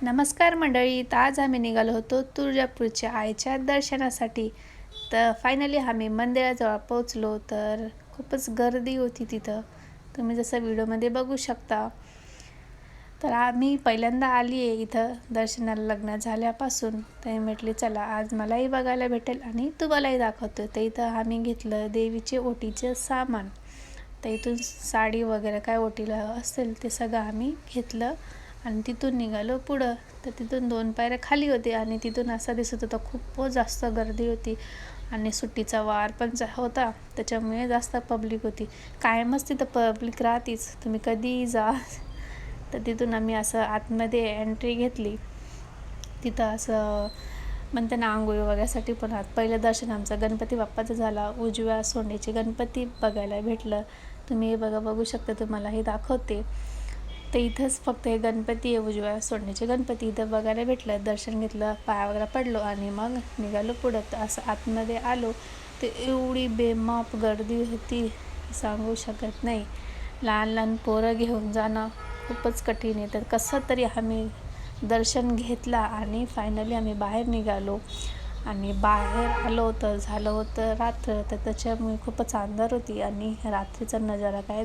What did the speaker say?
नमस्कार मंडळी. तर आज आम्ही निघालो होतो तुळजापूरच्या आईच्या दर्शनासाठी. तर फायनली आम्ही मंदिराजवळ पोहोचलो. तर खूपच गर्दी होती तिथं, तुम्ही जसं व्हिडिओमध्ये बघू शकता. तर आम्ही पहिल्यांदा आली आहे इथं दर्शनाला लग्न झाल्यापासून. तर म्हटले चला आज मलाही बघायला भेटेल आणि तुम्हालाही दाखवतो. तर इथं आम्ही घेतलं देवीचे ओटीचे सामान. तर इथून साडी वगैरे काय ओटीला असेल ते सगळं आम्ही घेतलं आणि तिथून निघालो पुढं. तर तिथून 2 पायऱ्या खाली होते आणि तिथून असं दिसत होतं खूप जास्त गर्दी होती आणि सुट्टीचा वार पण होता, त्याच्यामुळे जास्त पब्लिक होती. कायमच तिथं पब्लिक राहतीच, तुम्ही कधीही जा. तर तिथून आम्ही असं आतमध्ये एंट्री घेतली. तिथं असं म्हणते ना आंघोळी वगैरेसाठी पण पहिलं दर्शन आमचं गणपती बाप्पाचं झाला. उजव्या सोंडेचे गणपती बघायला भेटलं. तुम्ही हे बघू शकता, तुम्हाला हे दाखवते. तर इथंच फक्त हे गणपती आहे, उजव्या सोंडेचे गणपती इथं बघायला भेटलं. दर्शन घेतलं, पाया वगैरे पडलो आणि मग निघालो पुढं. तर असं आतमध्ये आलो तर एवढी बेमाप गर्दी होती, सांगू शकत नाही. लहान लहान पोरं घेऊन जाणं खूपच कठीण आहे. तर कसं तरी आम्ही दर्शन घेतला आणि फायनली आम्ही बाहेर निघालो. आणि बाहेर आलो तर झालं होतं रात्र. तर त्याच्यामुळे खूपच अंधार होती आणि रात्रीचा नजारा काय